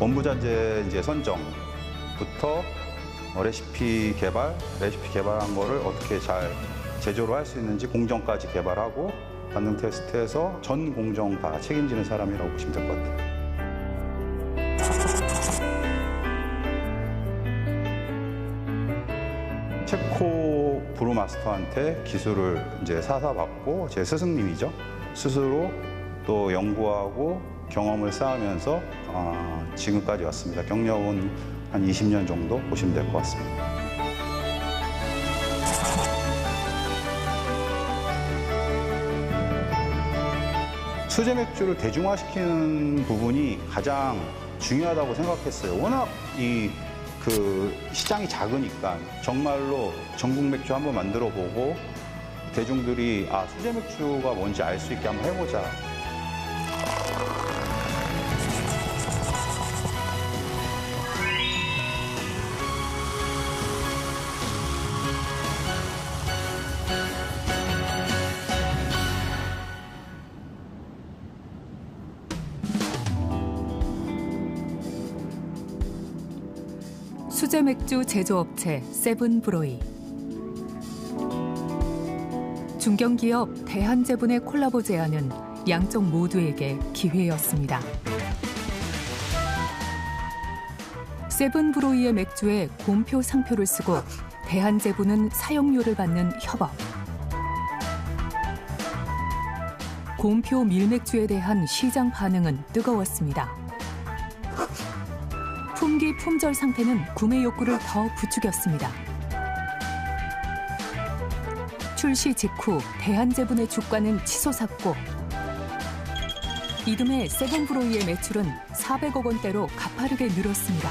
원부자재 이제 선정부터 레시피 개발한 거를 어떻게 잘 제조를 할 수 있는지 공정까지 개발하고 반응 테스트해서 전 공정 다 책임지는 사람이라고 보시면 될 것 같아요. 체코 브루마스터한테 기술을 이제 사사받고 제 스승님이죠. 스스로 또 연구하고 경험을 쌓으면서 지금까지 왔습니다. 경력은 한 20년 정도 보시면 될 것 같습니다. 수제 맥주를 대중화시키는 부분이 가장 중요하다고 생각했어요. 워낙 그 시장이 작으니까 정말로 전국 맥주 한번 만들어 보고 대중들이 수제 맥주가 뭔지 알 수 있게 한번 해보자. 수제 맥주 제조업체 세븐브로이. 중견기업 대한제분의 콜라보 제안은 양쪽 모두에게 기회였습니다. 세븐브로이의 맥주에 곰표 상표를 쓰고 대한제분은 사용료를 받는 협업. 곰표 밀맥주에 대한 시장 반응은 뜨거웠습니다. 품귀 품절 상태는 구매 욕구를 더 부추겼습니다. 출시 직후 대한제분의 주가는 치솟았고 이듬해 세븐브로이의 매출은 400억 원대로 가파르게 늘었습니다.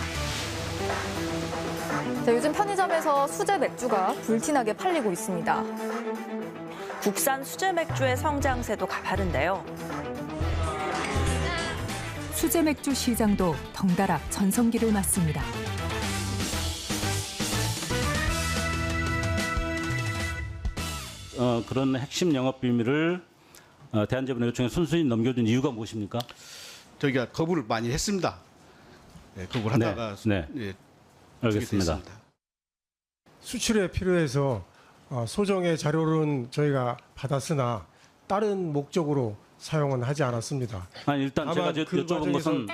자, 요즘 편의점에서 수제 맥주가 불티나게 팔리고 있습니다. 국산 수제 맥주의 성장세도 가파른데요. 수제 맥주 시장도 덩달아 전성기를 맞습니다. 그런 핵심 영업 비밀을 대한제분에 요청해 순순히 넘겨준 이유가 무엇입니까? 저희가 거부를 많이 했습니다. 네, 거부를 하다가 네. 알겠습니다. 수출에 필요해서 소정의 자료는 저희가 받았으나 다른 목적으로 사용은 하지 않았습니다. 일단 제가 그 여쭤본 것은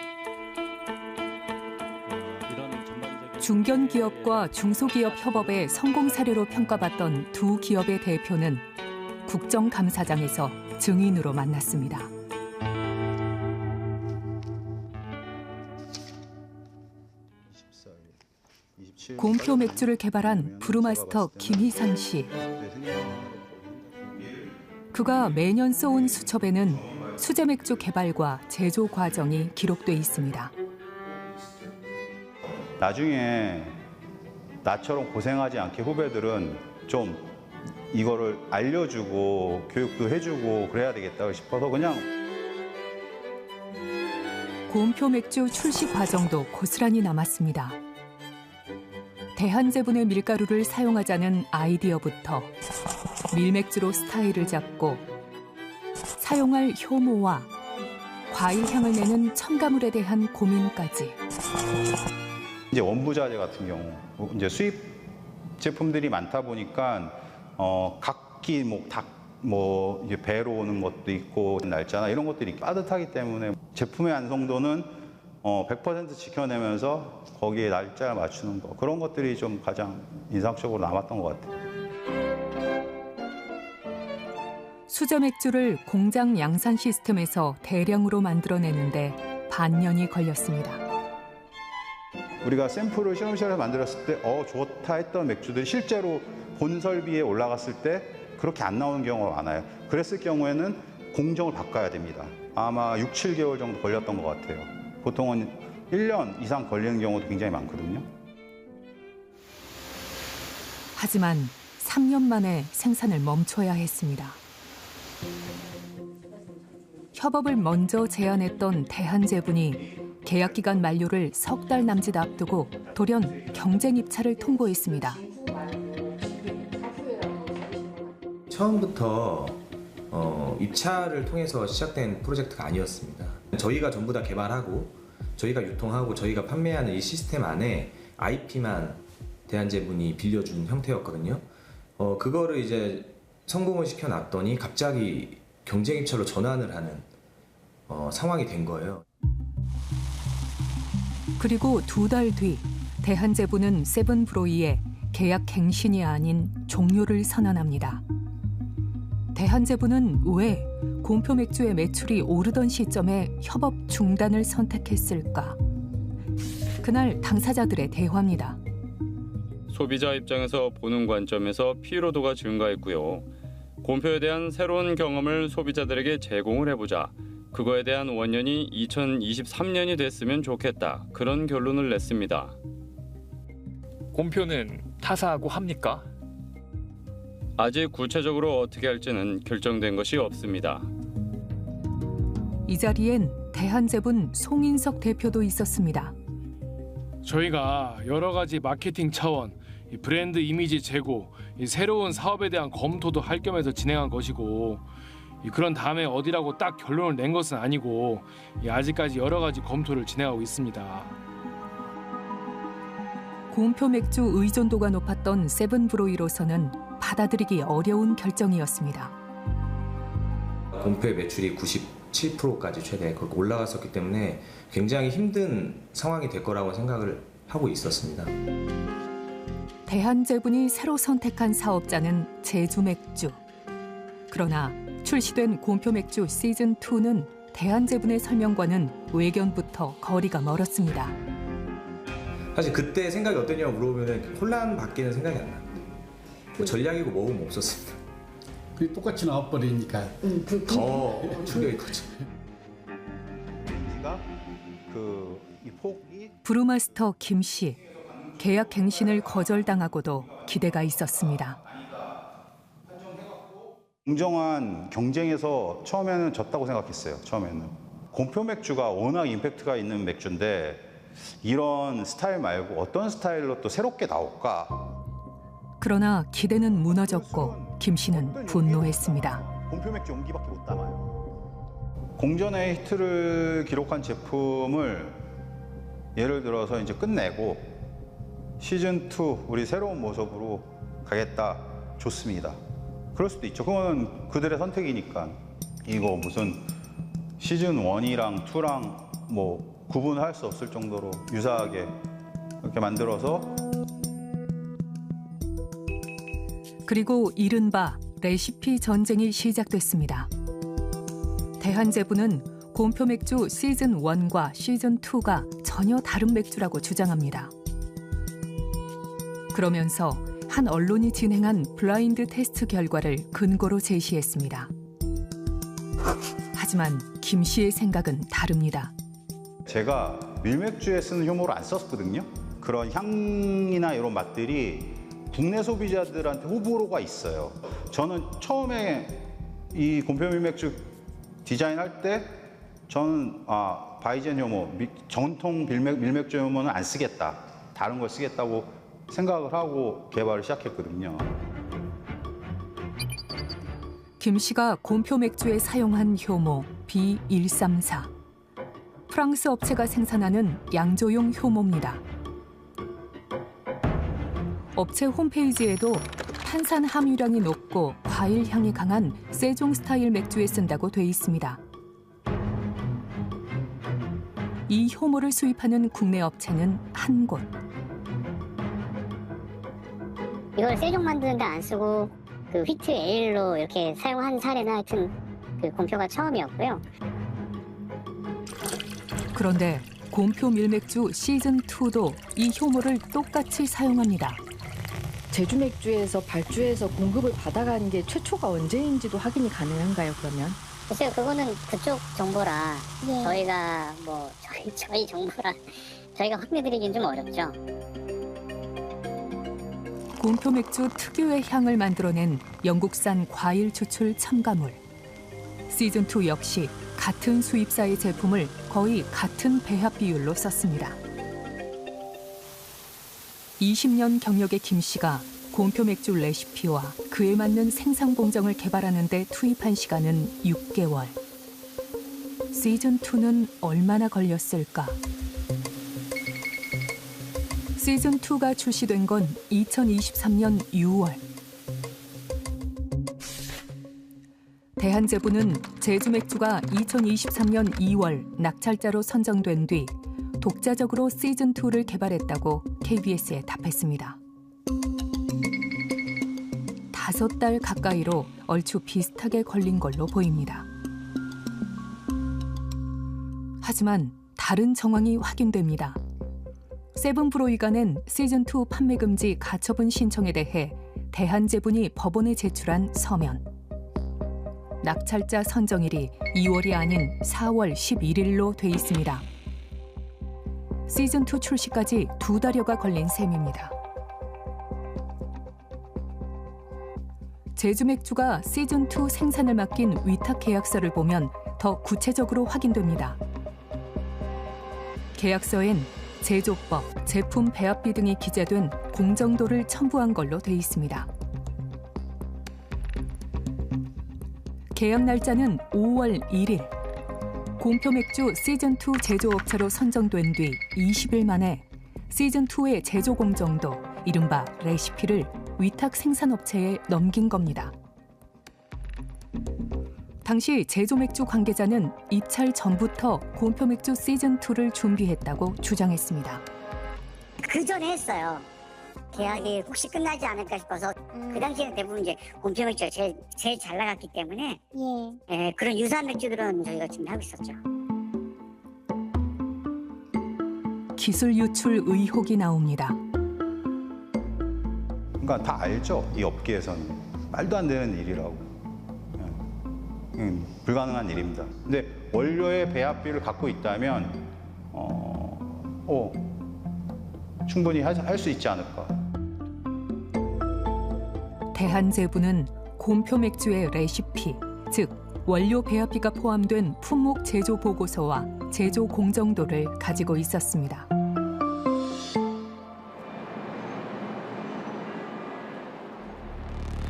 중견기업과 중소기업 협업의 성공 사례로 평가받던 두 기업의 대표는 국정감사장에서 증인으로 만났습니다. 곰표 맥주를 개발한 브루마스터 김희상 씨. 그가 매년 써온 수첩에는 수제 맥주 개발과 제조 과정이 기록돼 있습니다. 나중에 나처럼 고생하지 않게 후배들은 좀 이거를 알려주고 교육도 해주고 그래야 되겠다 싶어서 그냥. 곰표 맥주 출시 과정도 고스란히 남았습니다. 대한제분의 밀가루를 사용하자는 아이디어부터 밀맥주로 스타일을 잡고 사용할 효모와 과일 향을 내는 첨가물에 대한 고민까지. 이제 원부자재 같은 경우 이제 수입 제품들이 많다 보니까 각기 이제 배로 오는 것도 있고 날짜나 이런 것들이 빠듯하기 때문에 제품의 완성도는 100% 지켜내면서 거기에 날짜를 맞추는 거 그런 것들이 좀 가장 인상적으로 남았던 것 같아요. 수제 맥주를 공장 양산 시스템에서 대량으로 만들어내는데 반년이 걸렸습니다. 우리가 샘플을 실험실에서 만들었을 때 좋다 했던 맥주들이 실제로 본 설비에 올라갔을 때 그렇게 안 나오는 경우가 많아요. 그랬을 경우에는 공정을 바꿔야 됩니다. 아마 6, 7개월 정도 걸렸던 것 같아요. 보통은 1년 이상 걸리는 경우도 굉장히 많거든요. 하지만 3년 만에 생산을 멈춰야 했습니다. 협업을 먼저 제안했던 대한제분이 계약 기간 만료를 석 달 남짓 앞두고 돌연 경쟁 입찰을 통보했습니다. 처음부터 입찰을 통해서 시작된 프로젝트가 아니었습니다. 저희가 전부 다 개발하고 저희가 유통하고 저희가 판매하는 이 시스템 안에 IP만 대한제분이 빌려준 형태였거든요. 그거를 이제 성공을 시켜놨더니 갑자기 경쟁 입찰로 전환을 하는 상황이 된 거예요. 그리고 2달 뒤 대한제부는 세븐브로이에 계약 갱신이 아닌 종료를 선언합니다. 대한제부는 왜 곰표 맥주의 매출이 오르던 시점에 협업 중단을 선택했을까? 그날 당사자들의 대화입니다. 소비자 입장에서 보는 관점에서 피로도가 증가했고요. 곰표에 대한 새로운 경험을 소비자들에게 제공을 해보자. 그거에 대한 원년이 2023년이 됐으면 좋겠다. 그런 결론을 냈습니다. 곰표는 타사하고 합니까? 아직 구체적으로 어떻게 할지는 결정된 것이 없습니다. 이 자리엔 대한제분 송인석 대표도 있었습니다. 저희가 여러 가지 마케팅 차원, 브랜드 이미지 제고, 새로운 사업에 대한 검토도 할 겸해서 진행한 것이고, 그런 다음에 어디라고 딱 결론을 낸 것은 아니고 아직까지 여러 가지 검토를 진행하고 있습니다. 곰표 맥주 의존도가 높았던 세븐브로이로서는 받아들이기 어려운 결정이었습니다. 곰표의 매출이 97%까지 최대 그렇게 올라갔었기 때문에 굉장히 힘든 상황이 될 거라고 생각을 하고 있었습니다. 대한제분이 새로 선택한 사업자는 제주맥주. 그러나 출시된 곰표 맥주 시즌2는 대한제분의 설명과는 외견부터 거리가 멀었습니다. 사실 그때 생각이 어땠냐고 물어보면 혼란밖에는 생각이 안 나요. 뭐 전략이고 뭐고 없었습니다. 그게 똑같이 나와버리니까 더 충격이 컸죠. 이 폭이 브루마스터 김 씨. 계약 갱신을 거절당하고도 기대가 있었습니다. 공정한 경쟁에서 처음에는 졌다고 생각했어요. 처음에는. 곰표 맥주가 워낙 임팩트가 있는 맥주인데 이런 스타일 말고 어떤 스타일로 또 새롭게 나올까? 그러나 기대는 무너졌고 김 씨는 분노했습니다. 곰표 맥주 용기밖에 못 담아요. 공전의 히트를 기록한 제품을 예를 들어서 이제 끝내고 시즌2 우리 새로운 모습으로 가겠다. 좋습니다. 그럴 수도 있죠. 그건 그들의 선택이니까. 이거 무슨 시즌1이랑 2랑 뭐 구분할 수 없을 정도로 유사하게 이렇게 만들어서 그리고 이른바 레시피 전쟁이 시작됐습니다. 대한제부는 곰표 맥주 시즌1과 시즌2가 전혀 다른 맥주라고 주장합니다. 그러면서 한 언론이 진행한 블라인드 테스트 결과를 근거로 제시했습니다. 하지만 김 씨의 생각은 다릅니다. 제가 밀맥주에 쓰는 효모를 안 썼거든요. 그런 향이나 이런 맛들이 국내 소비자들한테 호불호가 있어요. 저는 처음에 이 곰표 밀맥주 디자인할 때 저는 바이젠 효모, 정통 밀맥주 효모는 안 쓰겠다. 다른 걸 쓰겠다고 생각을 하고 개발을 시작했거든요. 김 씨가 곰표 맥주에 사용한 효모 B134. 프랑스 업체가 생산하는 양조용 효모입니다. 업체 홈페이지에도 탄산 함유량이 높고 과일 향이 강한 세종 스타일 맥주에 쓴다고 돼 있습니다. 이 효모를 수입하는 국내 업체는 한 곳. 이걸 세종 만드는데 안 쓰고 그 휘트 에일로 이렇게 사용한 사례는 하여튼 그 곰표가 처음이었고요. 그런데 곰표 밀맥주 시즌2도 이 효모를 똑같이 사용합니다. 제주 맥주에서 발주해서 공급을 받아가는 게 최초가 언제인지도 확인이 가능한가요, 그러면? 글쎄요, 그거는 그쪽 정보라 저희가 뭐 저희 정보라 저희가 확인해드리긴 좀 어렵죠. 곰표 맥주 특유의 향을 만들어낸 영국산 과일 추출 첨가물. 시즌2 역시 같은 수입사의 제품을 거의 같은 배합 비율로 썼습니다. 20년 경력의 김 씨가 곰표 맥주 레시피와 그에 맞는 생산 공정을 개발하는 데 투입한 시간은 6개월. 시즌2는 얼마나 걸렸을까? 시즌2가 출시된 건 2023년 6월. 대한제부는 제주맥주가 2023년 2월 낙찰자로 선정된 뒤 독자적으로 시즌2를 개발했다고 KBS에 답했습니다. 5달 가까이로 얼추 비슷하게 걸린 걸로 보입니다. 하지만 다른 정황이 확인됩니다. 세븐브로이가 낸 시즌2 판매 금지 가처분 신청에 대해 대한제분이 법원에 제출한 서면. 낙찰자 선정일이 2월이 아닌 4월 11일로 돼 있습니다. 시즌2 출시까지 2달여가 걸린 셈입니다. 제주맥주가 시즌2 생산을 맡긴 위탁 계약서를 보면 더 구체적으로 확인됩니다. 계약서엔 제조법, 제품 배합비 등이 기재된 공정도를 첨부한 걸로 돼 있습니다. 계약 날짜는 5월 1일. 곰표맥주 시즌2 제조업체로 선정된 뒤 20일 만에 시즌2의 제조 공정도, 이른바 레시피를 위탁 생산업체에 넘긴 겁니다. 당시 제조맥주 관계자는 입찰 전부터 곰표맥주 시즌2를 준비했다고 주장했습니다. 그 전에 했어요. 계약이 혹시 끝나지 않을까 싶어서 그 당시에는 대부분 이제 곰표맥주가 제일 잘 나갔기 때문에 그런 유사한 맥주들은 저희가 준비하고 있었죠. 기술 유출 의혹이 나옵니다. 그러니까 다 알죠. 이 업계에서는 말도 안 되는 일이라고. 불가능한 일입니다. 근데 원료의 배합비를 갖고 있다면 충분히 할 수 있지 않을까. 대한제부는 곰표맥주의 레시피, 즉 원료 배합비가 포함된 품목 제조 보고서와 제조 공정도를 가지고 있었습니다.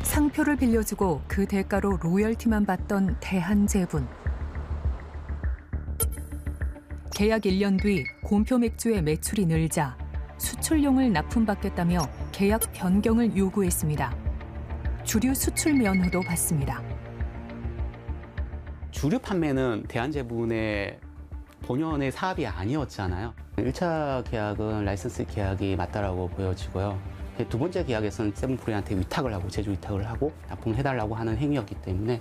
상표를 빌려주고 그 대가로 로열티만 받던 대한제분. 계약 1년 뒤 곰표맥주의 매출이 늘자 수출용을 납품받겠다며 계약 변경을 요구했습니다. 주류 수출 면허도 받습니다. 주류 판매는 대한제분의 본연의 사업이 아니었잖아요. 1차 계약은 라이선스 계약이 맞다라고 보여지고요. 두 번째 계약에서는 세븐브로이한테 위탁을 하고 제조 위탁을 하고 납품을 해달라고 하는 행위였기 때문에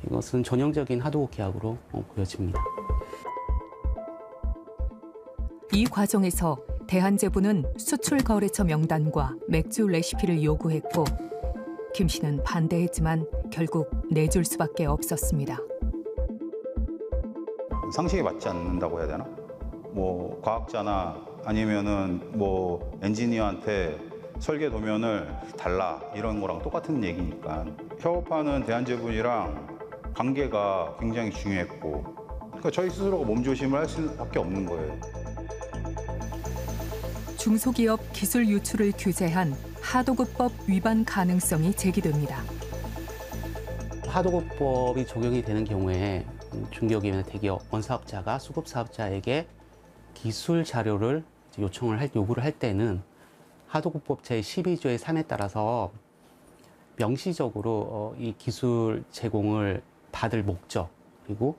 이것은 전형적인 하도급 계약으로 보여집니다. 이 과정에서 대한제부는 수출거래처 명단과 맥주 레시피를 요구했고 김 씨는 반대했지만 결국 내줄 수밖에 없었습니다. 상식에 맞지 않는다고 해야 되나? 뭐 과학자나 아니면은 뭐 엔지니어한테 설계 도면을 달라 이런 거랑 똑같은 얘기니까 협업하는 대한제분이랑 관계가 굉장히 중요했고 그러니까 저희 스스로가 몸조심을 할 수밖에 없는 거예요. 중소기업 기술 유출을 규제한 하도급법 위반 가능성이 제기됩니다. 하도급법이 적용이 되는 경우에 중기업이나 대기업, 원사업자가 수급사업자에게 기술 자료를 요구를 할 때는 하도급법 제12조의 3에 따라서 명시적으로 이 기술 제공을 받을 목적 그리고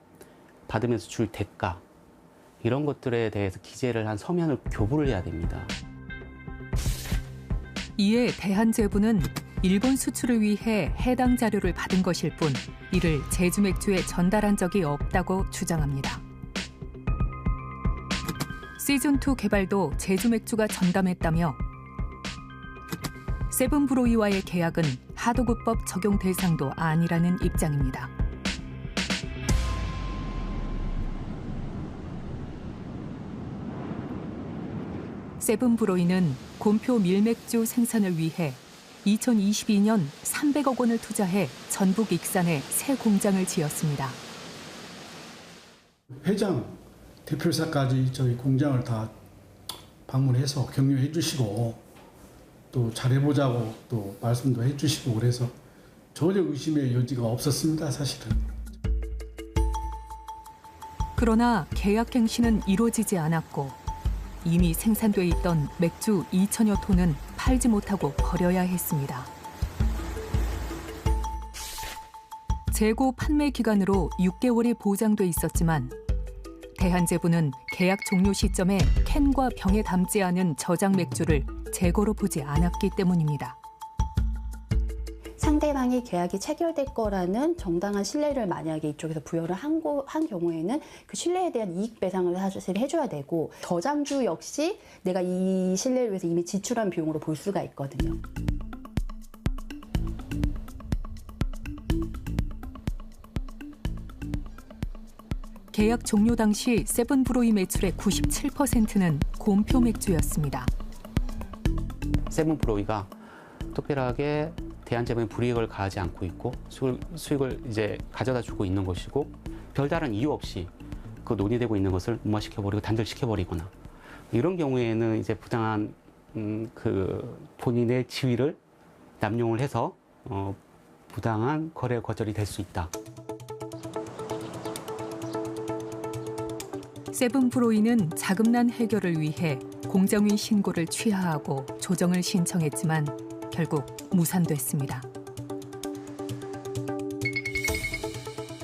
받으면서 줄 대가 이런 것들에 대해서 기재를 한 서면을 교부를 해야 됩니다. 이에 대한제부는 일본 수출을 위해 해당 자료를 받은 것일 뿐 이를 제주맥주에 전달한 적이 없다고 주장합니다. 시즌2 개발도 제주맥주가 전담했다며 세븐브로이와의 계약은 하도급법 적용 대상도 아니라는 입장입니다. 세븐브로이는 곰표 밀맥주 생산을 위해 2022년 300억 원을 투자해 전북 익산에 새 공장을 지었습니다. 회장, 대표이사까지 저희 공장을 다 방문해서 격려해 주시고 또 잘해보자고 또 말씀도 해주시고 그래서 전혀 의심의 여지가 없었습니다, 사실은. 그러나 계약 갱신은 이루어지지 않았고 이미 생산돼 있던 맥주 2천여 톤은 팔지 못하고 버려야 했습니다. 재고 판매 기간으로 6개월이 보장돼 있었지만 대한제부는 계약 종료 시점에 캔과 병에 담지 않은 저장 맥주를 재고로 보지 않았기 때문입니다. 상대방이 계약이 체결될 거라는 정당한 신뢰를 만약에 이쪽에서 부여를 한 경우에는 그 신뢰에 대한 이익 배상을 사실 해줘야 되고, 저장주 역시 내가 이 신뢰를 위해서 이미 지출한 비용으로 볼 수가 있거든요. 계약 종료 당시 세븐브로이 매출의 97%는 곰표 맥주였습니다. 세븐브로이가 특별하게 대한제품에 불이익을 가하지 않고 있고 수익을 이제 가져다 주고 있는 것이고, 별다른 이유 없이 그 논의되고 있는 것을 무마시켜버리고 단절시켜버리거나, 이런 경우에는 이제 부당한 그 본인의 지위를 남용을 해서 부당한 거래 거절이 될 수 있다. 세븐브로이는 자금난 해결을 위해 공정위 신고를 취하하고 조정을 신청했지만 결국 무산됐습니다.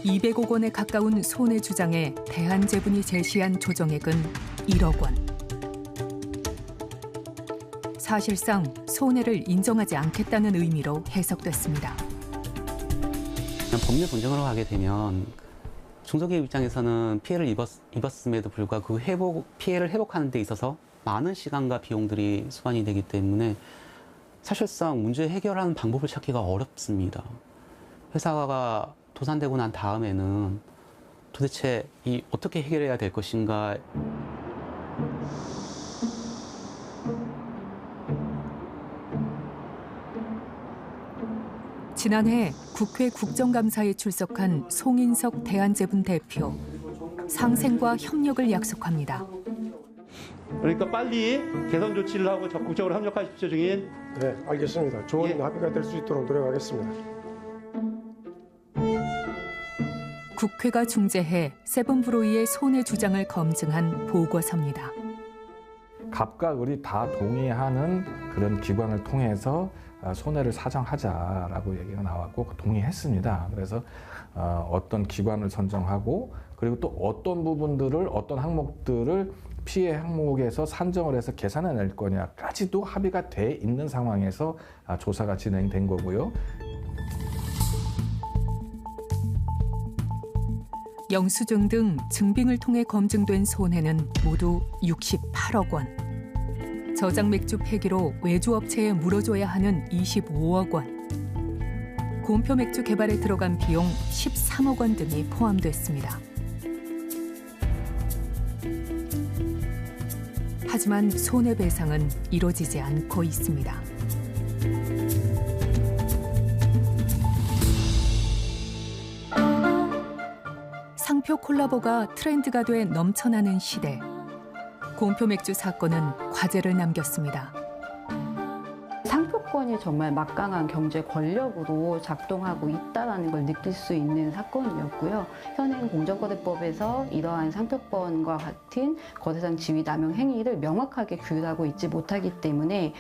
200억 원에 가까운 손해 주장에 대한제분이 제시한 조정액은 1억 원. 사실상 손해를 인정하지 않겠다는 의미로 해석됐습니다. 법률 분쟁으로 하게 되면 중소기업 입장에서는 피해를 입었음에도 불구하고 그 피해를 회복하는 데 있어서 많은 시간과 비용들이 수반이 되기 때문에 사실상 문제 해결하는 방법을 찾기가 어렵습니다. 회사가 도산되고 난 다음에는 도대체 어떻게 해결해야 될 것인가. 지난해 국회 국정감사에 출석한 송인석 대한제분 대표. 상생과 협력을 약속합니다. 그러니까 빨리 개선 조치를 하고 적극적으로 협력하십시오, 증인. 네, 알겠습니다. 좋은 합의가 될 수 있도록 노력하겠습니다. 국회가 중재해 세븐브로이의 손해 주장을 검증한 보고서입니다. 갑과 을이 다 동의하는 그런 기관을 통해서 손해를 사정하자라고 얘기가 나왔고 동의했습니다. 그래서 어떤 기관을 선정하고, 그리고 또 어떤 부분들을, 어떤 항목들을 피해 항목에서 산정을 해서 계산해낼 거냐까지도 합의가 돼 있는 상황에서 조사가 진행된 거고요. 영수증 등 증빙을 통해 검증된 손해는 모두 68억 원. 저장 맥주 폐기로 외주업체에 물어줘야 하는 25억 원. 곰표 맥주 개발에 들어간 비용 13억 원 등이 포함됐습니다. 하지만 손해배상은 이루어지지 않고 있습니다. 상표 콜라보가 트렌드가 돼 넘쳐나는 시대. 곰표 맥주 사건은 과제를 남겼습니다. 상표권이 정말 막강한 경제 권력으로 작동하고 있다는 걸 느낄 수 있는 사건이었고요. 현행 공정거래법에서 이러한 상표권과 같은 거래상 지위 남용 행위를 명확하게 규율하고 있지 못하기 때문에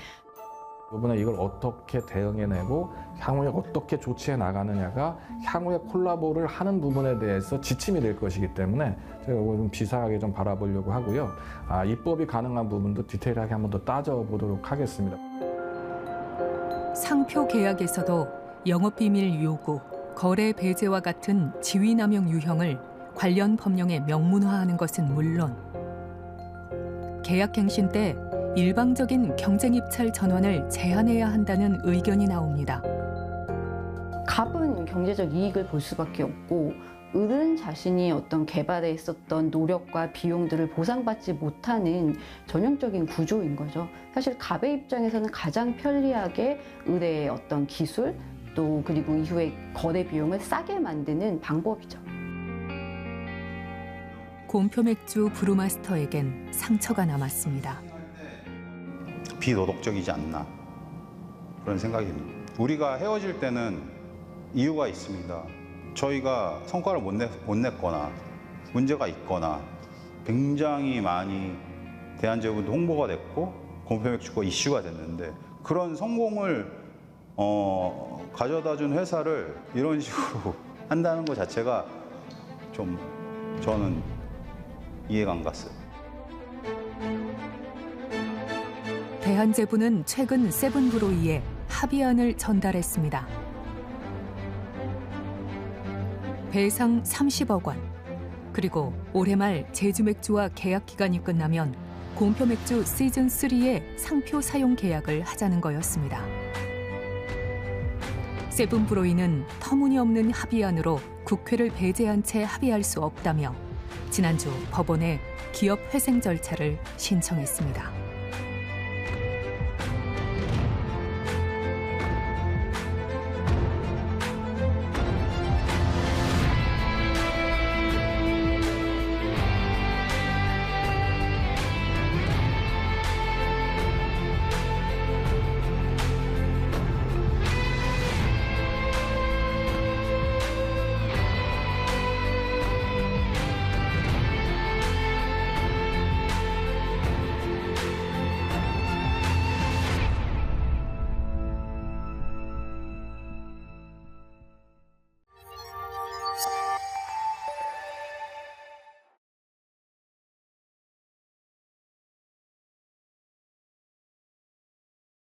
이번에 이걸 어떻게 대응해내고 향후에 어떻게 조치해 나가느냐가 향후에 콜라보를 하는 부분에 대해서 지침이 될 것이기 때문에 제가 좀 비상하게 좀 바라보려고 하고요. 입법이 가능한 부분도 디테일하게 한번 더 따져보도록 하겠습니다. 상표 계약에서도 영업비밀 요구, 거래 배제와 같은 지위남용 유형을 관련 법령에 명문화하는 것은 물론 계약갱신 때 일방적인 경쟁 입찰 전환을 제한해야 한다는 의견이 나옵니다. 갑은 경제적 이익을 볼 수밖에 없고, 을은 자신이 어떤 개발에 있었던 노력과 비용들을 보상받지 못하는 전형적인 구조인 거죠. 사실 갑의 입장에서는 가장 편리하게 을의 어떤 기술, 또 그리고 이후에 거래 비용을 싸게 만드는 방법이죠. 곰표 맥주 브루마스터에겐 상처가 남았습니다. 비도덕적이지 않나 그런 생각이 듭니다. 우리가 헤어질 때는 이유가 있습니다. 저희가 성과를 못 냈거나 문제가 있거나 굉장히 많이 대한제분도 홍보가 됐고 곰표맥주가 이슈가 됐는데 그런 성공을 가져다준 회사를 이런 식으로 한다는 것 자체가 좀 저는 이해가 안 갔어요. 대한제부는 최근 세븐브로이에 합의안을 전달했습니다. 배상 30억 원, 그리고 올해 말 제주맥주와 계약 기간이 끝나면 곰표맥주 시즌3의 상표 사용 계약을 하자는 거였습니다. 세븐브로이는 터무니없는 합의안으로 국회를 배제한 채 합의할 수 없다며 지난주 법원에 기업 회생 절차를 신청했습니다.